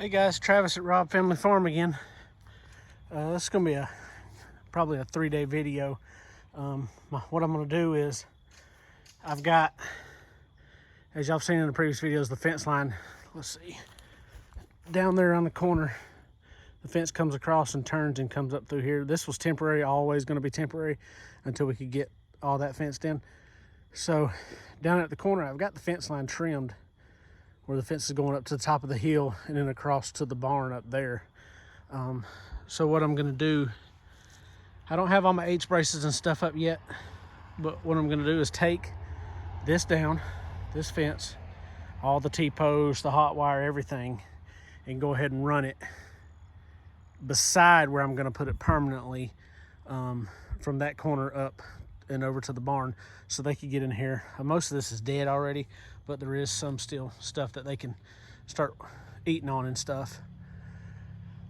Hey guys, Travis at Rob Family Farm again. This is going to be probably a 3-day video. What I'm going to do is I've got, as y'all seen in the previous videos, the fence line. Let's see, down there on the corner, the fence comes across and turns and comes up through here. This was temporary, always going to be temporary until we could get all that fenced in. So down at the corner, I've got the fence line trimmed where the fence is going up to the top of the hill and then across to the barn up there. So what I'm gonna do, I don't have all my H braces and stuff up yet, but what I'm gonna do is take this down, this fence, all the T-posts, the hot wire, everything, and go ahead and run it beside where I'm gonna put it permanently, from that corner up and over to the barn so they could get in here. Most of this is dead already, but there is some still stuff that they can start eating on and stuff.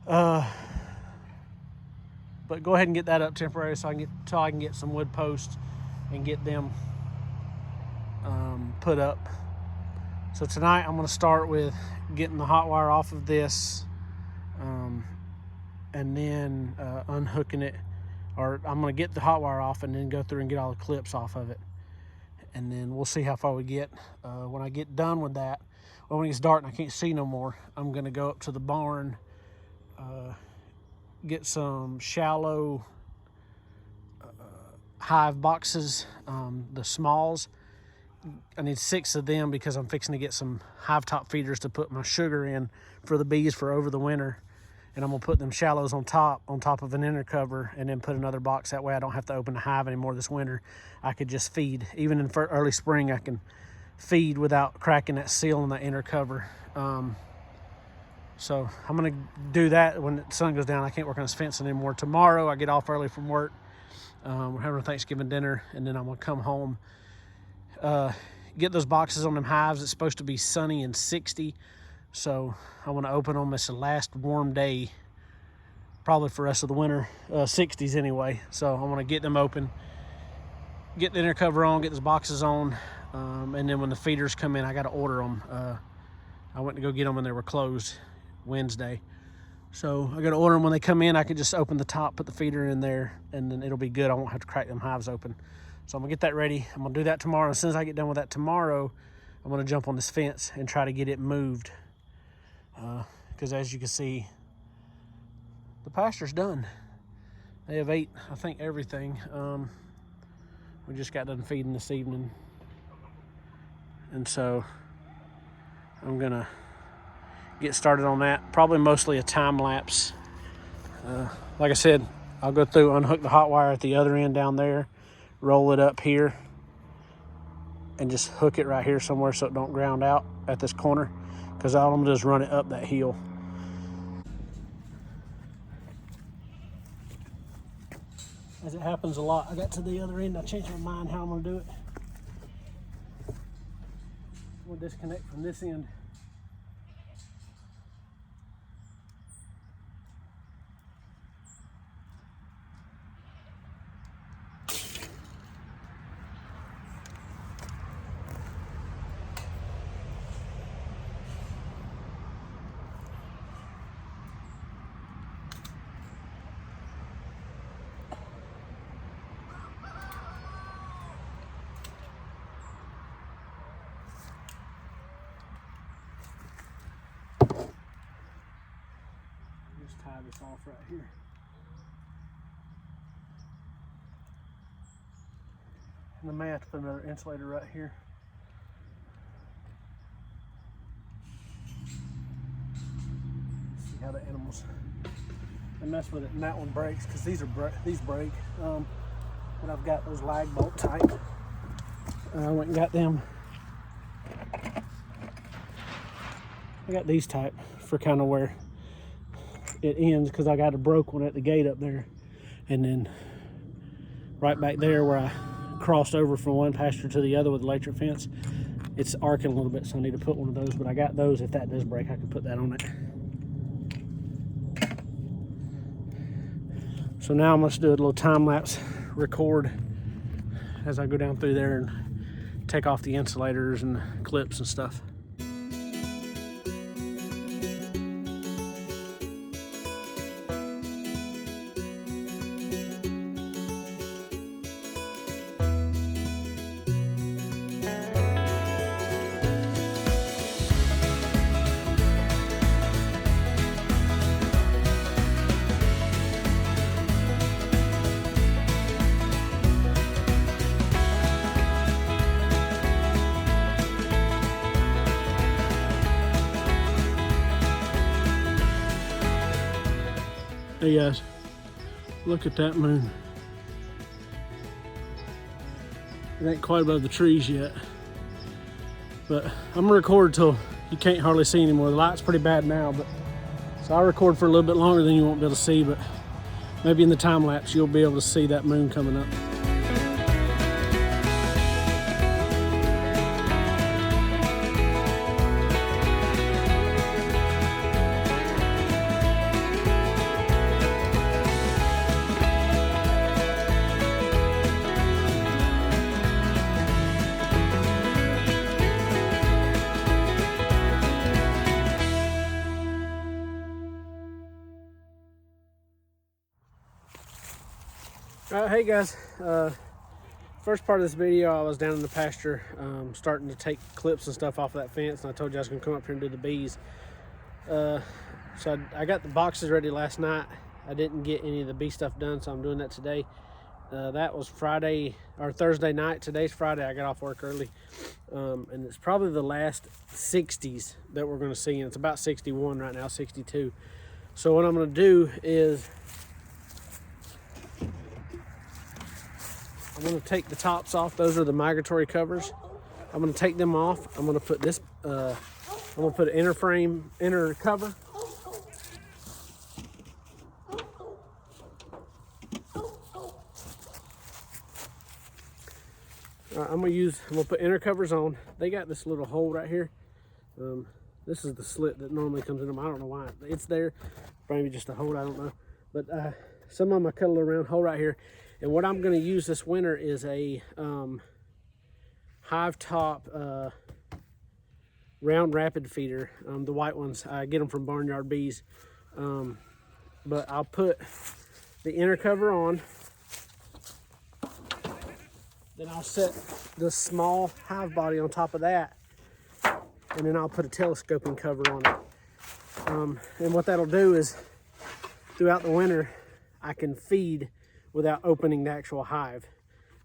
But go ahead and get that up temporary so I can get some wood posts and get them put up. So tonight I'm going to start with getting the hot wire off of this, and then unhooking it. Or I'm going to get the hot wire off and then go through and get all the clips off of it. And then we'll see how far we get. When I get done with that, when it gets dark and I can't see no more, I'm going to go up to the barn, get some shallow hive boxes, the smalls. I need 6 of them because I'm fixing to get some hive top feeders to put my sugar in for the bees for over the winter. And I'm gonna put them shallows on top of an inner cover, and then put another box. That way I don't have to open the hive anymore this winter. I could just feed. Even in early spring, I can feed without cracking that seal on the inner cover. So I'm gonna do that when the sun goes down. I can't work on this fencing anymore. Tomorrow I get off early from work. We're having a Thanksgiving dinner, and then I'm gonna come home, get those boxes on them hives. It's supposed to be sunny and 60. So I want to open them. It's the last warm day, probably for the rest of the winter, 60s anyway. So I want to get them open, get the inner cover on, get those boxes on, and then when the feeders come in, I got to order them. I went to go get them and they were closed Wednesday. So I got to order them when they come in. I can just open the top, put the feeder in there, and then it'll be good. I won't have to crack them hives open. So I'm gonna get that ready. I'm gonna do that tomorrow. As soon as I get done with that tomorrow, I'm gonna jump on this fence and try to get it moved. Because as you can see, the pasture's done. They have ate, I think, everything. We just got done feeding this evening. And so I'm gonna get started on that. Probably mostly a time lapse. Like I said, I'll go through, unhook the hot wire at the other end down there, roll it up here, and just hook it right here somewhere so it don't ground out at this corner. Because all I'm gonna do is run it up that hill. As it happens a lot, I got to the other end, I changed my mind how I'm gonna do it. I'm gonna disconnect from this end. Just tie this off right here. And I may have to put another insulator right here. See how the animals, they mess with it, and that one breaks because these break. But I've got those lag bolt type. I went and got them. I got these type for kind of where it ends, because I got a broke one at the gate up there, and then right back there where I crossed over from one pasture to the other with the electric fence, it's arcing a little bit, so I need to put one of those. But I got those. If that does break, I can put that on it. So now I'm going to do a little time lapse record as I go down through there and take off the insulators and clips and stuff. Hey guys, look at that moon. It ain't quite above the trees yet, but I'm gonna record till you can't hardly see anymore. The light's pretty bad now, but so I'll record for a little bit longer than you won't be able to see, but maybe in the time lapse you'll be able to see that moon coming up. Hey guys, first part of this video I was down in the pasture starting to take clips and stuff off of that fence, and I told you I was going to come up here and do the bees. So I got the boxes ready last night. I didn't get any of the bee stuff done, so I'm doing that today. That was Friday or Thursday night. Today's Friday. I got off work early, and it's probably the last 60s that we're going to see, and it's about 61 right now, 62. So what I'm going to do is I'm going to take the tops off. Those are the migratory covers. I'm going to take them off. I'm going to put this, I'm going to put an inner cover. I'm going to put inner covers on. They got this little hole right here. This is the slit that normally comes in them. I don't know why it's there. Maybe just a hole, I don't know. But some of them I cut a little round hole right here. And what I'm going to use this winter is a hive top round rapid feeder. The white ones, I get them from Barnyard Bees. But I'll put the inner cover on. Then I'll set the small hive body on top of that. And then I'll put a telescoping cover on it. And what that'll do is throughout the winter, I can feed without opening the actual hive.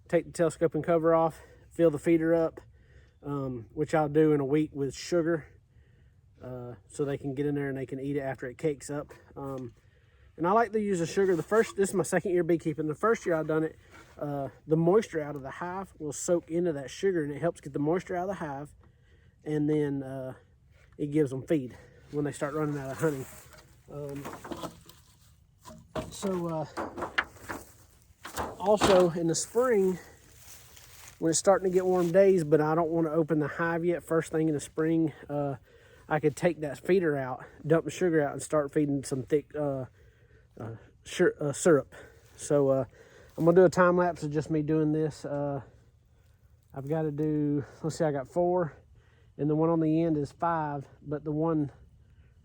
Take the telescoping cover off, fill the feeder up, which I'll do in a week with sugar, so they can get in there and they can eat it after it cakes up. And I like to use the sugar. This is my second year beekeeping. The first year I've done it, the moisture out of the hive will soak into that sugar, and it helps get the moisture out of the hive, and then it gives them feed when they start running out of honey. Also in the spring, when it's starting to get warm days, but I don't want to open the hive yet, first thing in the spring, I could take that feeder out, dump the sugar out, and start feeding some thick syrup. So I'm going to do a time lapse of just me doing this. I've got to do, let's see, I got 4, and the one on the end is 5, but the one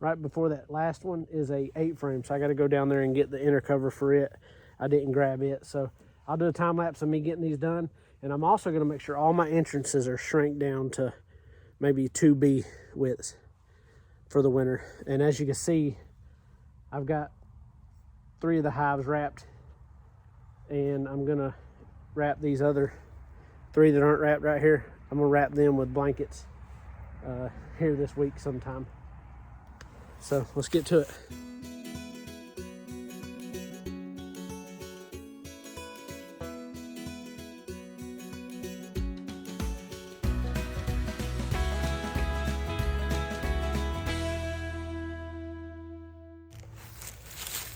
right before that last one is a 8 frame, so I got to go down there and get the inner cover for it. I didn't grab it, so I'll do a time lapse of me getting these done, and I'm also going to make sure all my entrances are shrank down to maybe 2 bee widths for the winter. And as you can see, I've got 3 of the hives wrapped, and I'm going to wrap these other 3 that aren't wrapped right here. I'm going to wrap them with blankets here this week sometime. So let's get to it.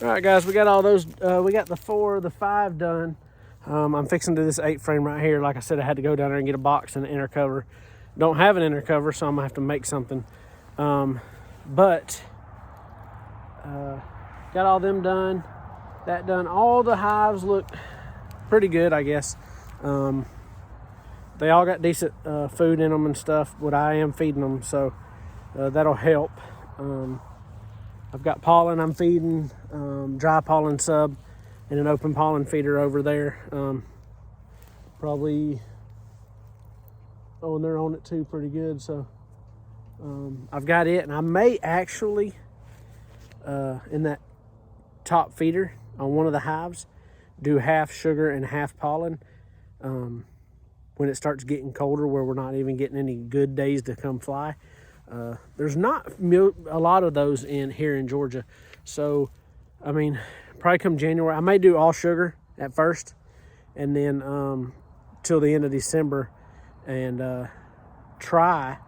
All right, guys, we got all those. We got the 4, the 5 done. I'm fixing to do this 8 frame right here. Like I said, I had to go down there and get a box and an inner cover. Don't have an inner cover, so I'm gonna have to make something. But got all them done. That done. All the hives look pretty good, I guess. They all got decent food in them and stuff. What I am feeding them, so that'll help. I've got pollen I'm feeding, dry pollen sub, and an open pollen feeder over there. Probably, oh, and they're on it too pretty good. So I've got it, and I may actually, in that top feeder on one of the hives, do half sugar and half pollen when it starts getting colder, where we're not even getting any good days to come fly. There's not a lot of those in here in Georgia, so I mean, probably come January, I may do all sugar at first, and then till the end of December, and try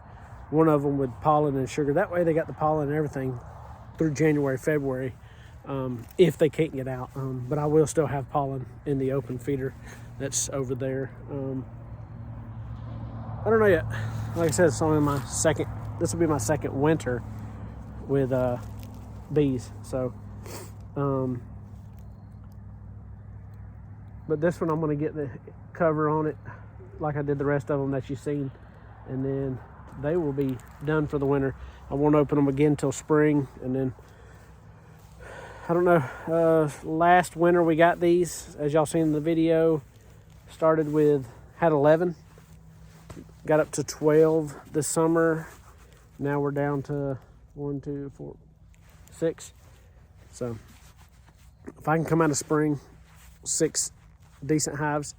one of them with pollen and sugar. That way they got the pollen and everything through January, February, if they can't get out. But I will still have pollen in the open feeder that's over there. I don't know yet. Like I said, it's only this will be my second winter with bees. So, but this one I'm going to get the cover on it like I did the rest of them that you've seen, and then they will be done for the winter. I won't open them again till spring, and then I don't know. Last winter we got these, as y'all seen in the video. Had 11, got up to 12 this summer. Now we're down to 1, 2, 4, 6. So if I can come out of spring 6 decent hives,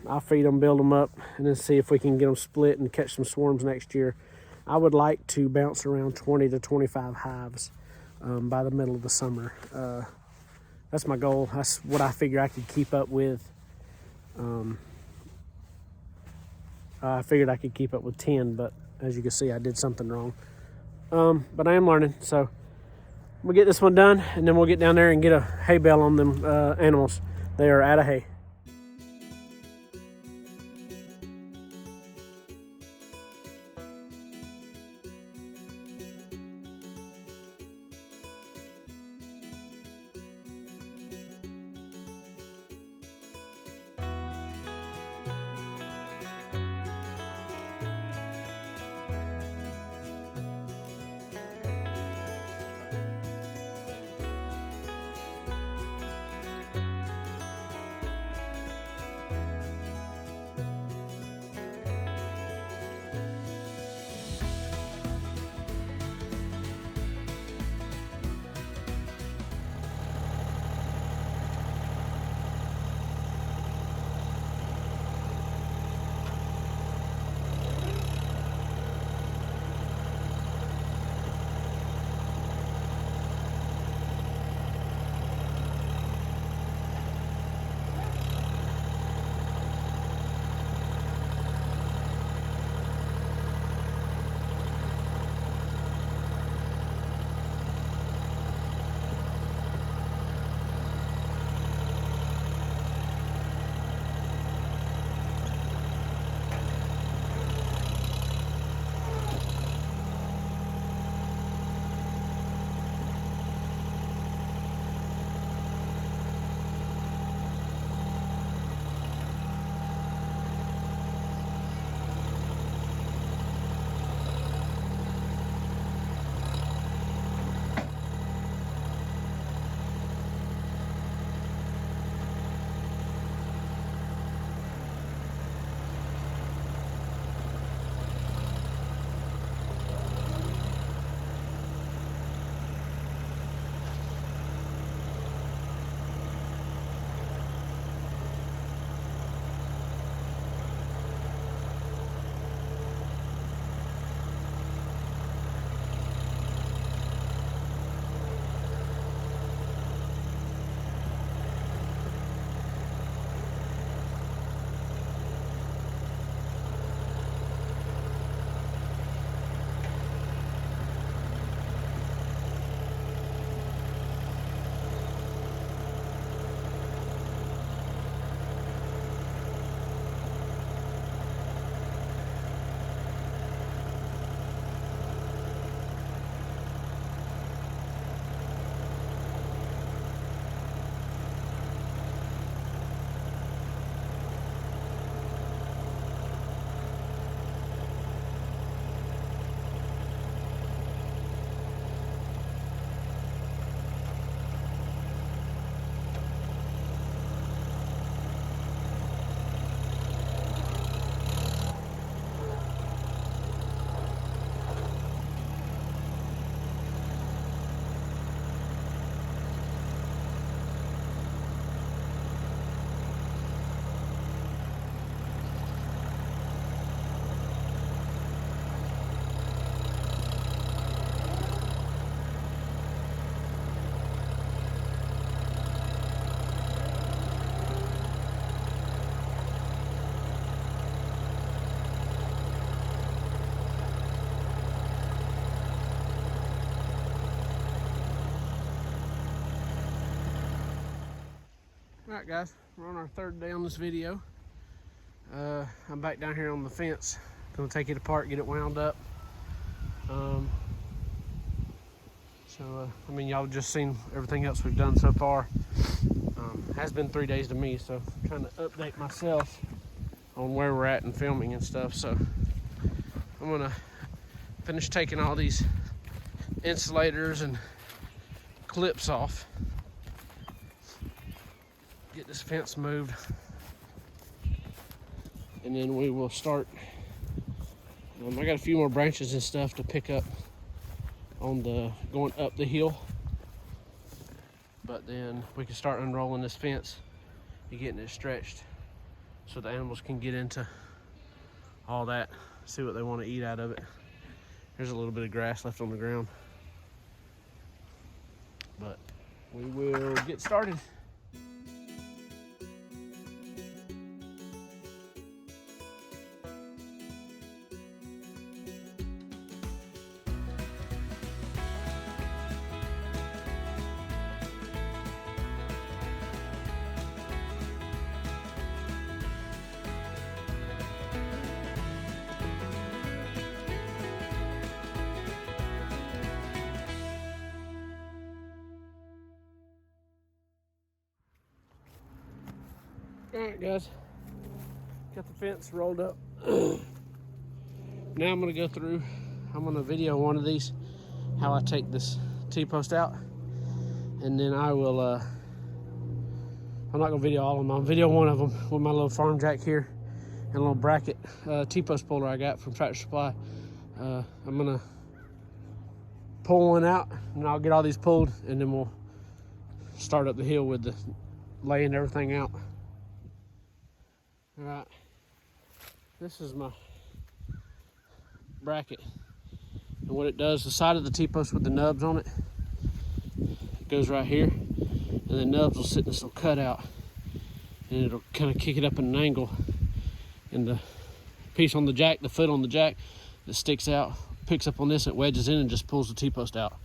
I'll feed them, build them up, and then see if we can get them split and catch some swarms next year. I would like to bounce around 20 to 25 hives by the middle of the summer. That's my goal. That's what I figure I could keep up with. I figured I could keep up with 10, but as you can see, I did something wrong. But I am learning, so we'll get this one done, and then we'll get down there and get a hay bale on them animals. They are out of hay. Alright guys, we're on our third day on this video. I'm back down here on the fence. Gonna take it apart, get it wound up. I mean, y'all just seen everything else we've done so far. Has been 3 days to me, so I'm trying to update myself on where we're at and filming and stuff. So I'm gonna finish taking all these insulators and clips off, get this fence moved, and then we will start. I got a few more branches and stuff to pick up on the going up the hill, but then we can start unrolling this fence and getting it stretched so the animals can get into all that, see what they want to eat out of it. There's a little bit of grass left on the ground, but we will get started. All right, guys, got the fence rolled up. Now I'm gonna go through, I'm gonna video one of these, how I take this T-post out, and then I will, I'm not gonna video all of them, I'll video one of them with my little farm jack here and a little bracket T-post puller I got from Tractor Supply. I'm gonna pull one out and I'll get all these pulled, and then we'll start up the hill with the laying everything out. All right, this is my bracket, and what it does, the side of the T-post with the nubs on it, it goes right here, and the nubs will sit in this little cutout, and it'll kind of kick it up at an angle, and the piece on the jack, the foot on the jack that sticks out, picks up on this, it wedges in and just pulls the T-post out.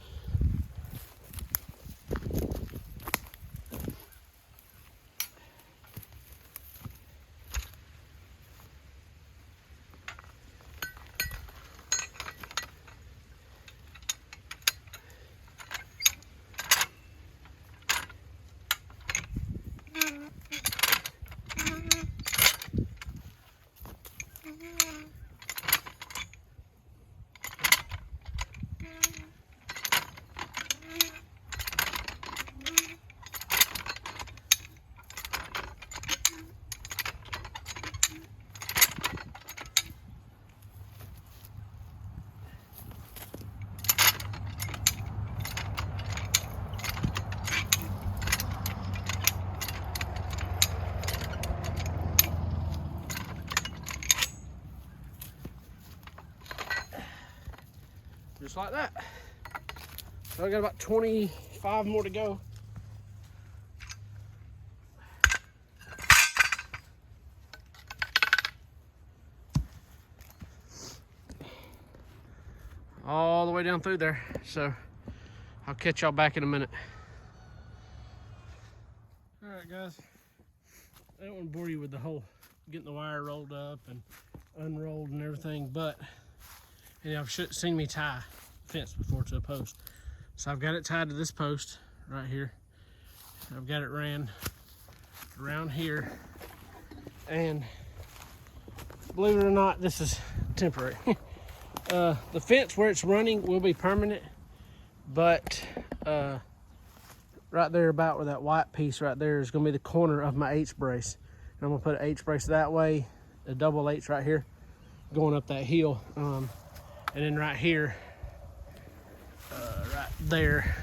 Just like that. So I got about 25 more to go. All the way down through there. So I'll catch y'all back in a minute. All right, guys. I don't want to bore you with the whole getting the wire rolled up and unrolled and everything, but and y'all should seen me tie fence before to a post. So I've got it tied to this post right here. I've got it ran around here, and believe it or not, this is temporary. The fence where it's running will be permanent, but right there about where that white piece right there is gonna be the corner of my H brace. And I'm gonna put an H brace that way, a double H right here, going up that hill. And then right here, right there,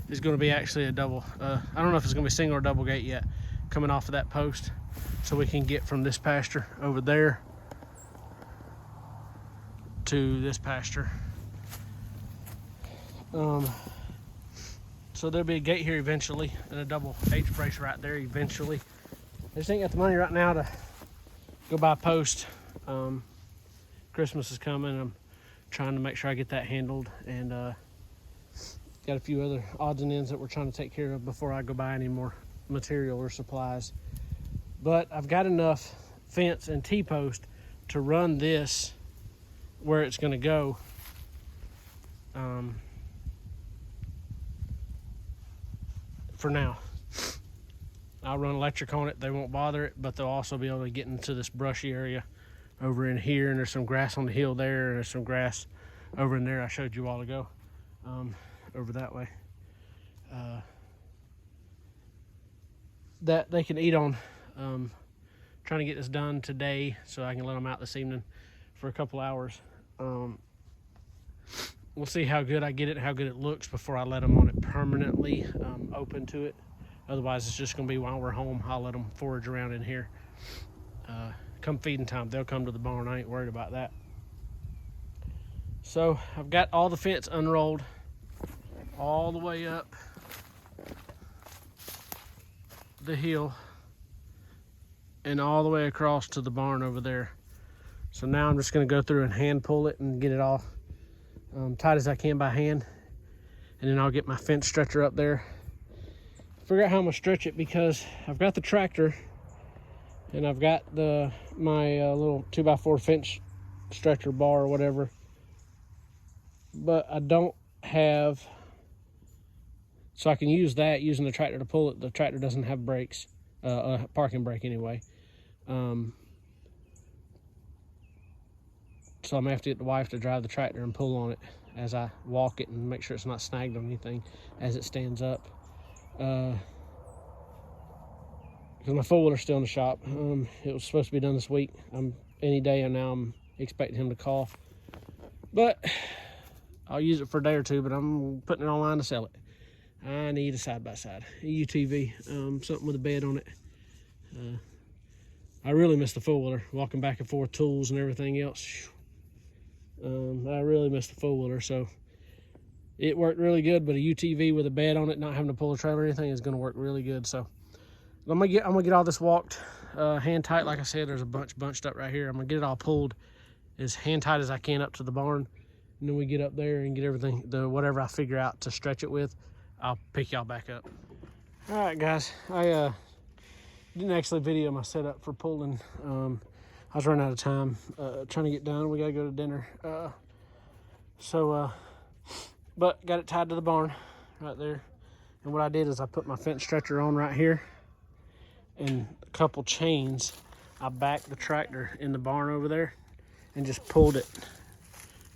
is going to be actually a double. I don't know if it's going to be single or double gate yet, coming off of that post, so we can get from this pasture over there to this pasture. So there'll be a gate here eventually, and a double H brace right there eventually. I just ain't got the money right now to go buy a post. Christmas is coming. I'm trying to make sure I get that handled, and got a few other odds and ends that we're trying to take care of before I go buy any more material or supplies. But I've got enough fence and T-post to run this where it's going to go. For now. I'll run electric on it. They won't bother it, but they'll also be able to get into this brushy area over in here, and there's some grass on the hill there, and there's some grass over in there I showed you a while ago, over that way. That they can eat on. Trying to get this done today so I can let them out this evening for a couple hours. We'll see how good I get it, how good it looks before I let them on it permanently, open to it. Otherwise, it's just going to be while we're home, I'll let them forage around in here. Come feeding time, they'll come to the barn. I ain't worried about that. So I've got all the fence unrolled all the way up the hill and all the way across to the barn over there. So now I'm just going to go through and hand pull it and get it all tight as I can by hand, and then I'll get my fence stretcher up there, figure out how I'm gonna stretch it, because I've got the tractor and I've got my little 2x4 fence stretcher bar or whatever, but I don't have, so I can use that using the tractor to pull it. The tractor doesn't have brakes, a parking brake anyway. So I'm gonna have to get the wife to drive the tractor and pull on it as I walk it and make sure it's not snagged on anything as it stands up. Because my four-wheeler's still in the shop. It was supposed to be done this week. Any day, and now I'm expecting him to call. But I'll use it for a day or two, but I'm putting it online to sell it. I need a side-by-side, a UTV, something with a bed on it. I really miss the four-wheeler, walking back and forth, tools and everything else. I really miss the four-wheeler, so it worked really good, but a UTV with a bed on it, not having to pull a trailer or anything, is going to work really good. So I'm gonna get all this walked hand tight. Like I said, there's a bunch bunched up right here. I'm gonna get it all pulled as hand tight as I can up to the barn, and then we get up there and get everything, whatever I figure out to stretch it with, I'll pick y'all back up. All right, guys, I didn't actually video my setup for pulling. I was running out of time trying to get done. We gotta go to dinner. But got it tied to the barn right there. And what I did is I put my fence stretcher on right here, and a couple chains. I backed the tractor in the barn over there and just pulled it,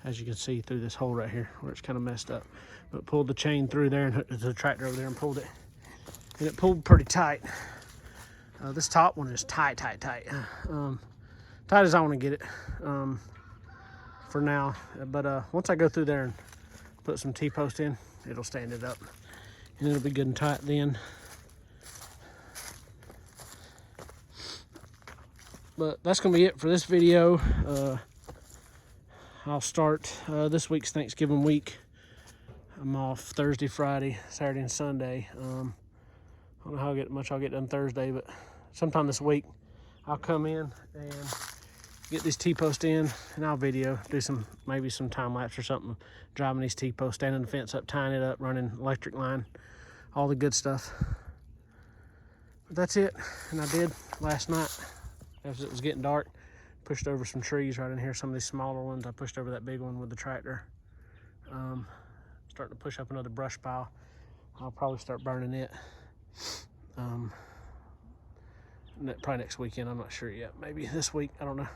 as you can see, through this hole right here where it's kind of messed up. But pulled the chain through there and hooked it to the tractor over there and pulled it. And it pulled pretty tight. This top one is tight. Tight as I want to get it for now. But once I go through there and put some T-post in, it'll stand it up. And it'll be good and tight then. But that's going to be it for this video. I'll start this week's Thanksgiving week. I'm off Thursday, Friday, Saturday, and Sunday. I don't know how much I'll get done Thursday, but sometime this week I'll come in and get these T-posts in, and I'll do maybe some time lapse or something, driving these T-posts, standing the fence up, tying it up, running electric line, all the good stuff. But that's it. And I did last night, as it was getting dark, pushed over some trees right in here, some of these smaller ones. I pushed over that big one with the tractor. Starting to push up another brush pile. I'll probably start burning it. Probably next weekend, I'm not sure yet. Maybe this week, I don't know.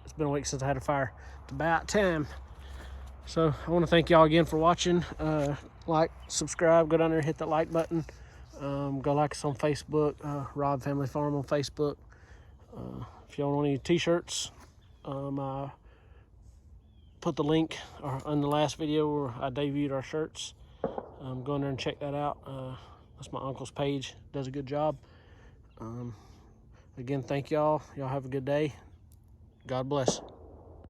It's been a week since I had a fire. It's about time. So I want to thank y'all again for watching. Like, subscribe, go down there and hit that like button. Go like us on Facebook, Rob Family Farm on Facebook. If y'all want any t-shirts, I put the link on the last video where I debuted our shirts. Go in there and check that out. That's my uncle's page. Does a good job. Again, thank y'all. Y'all have a good day. God bless.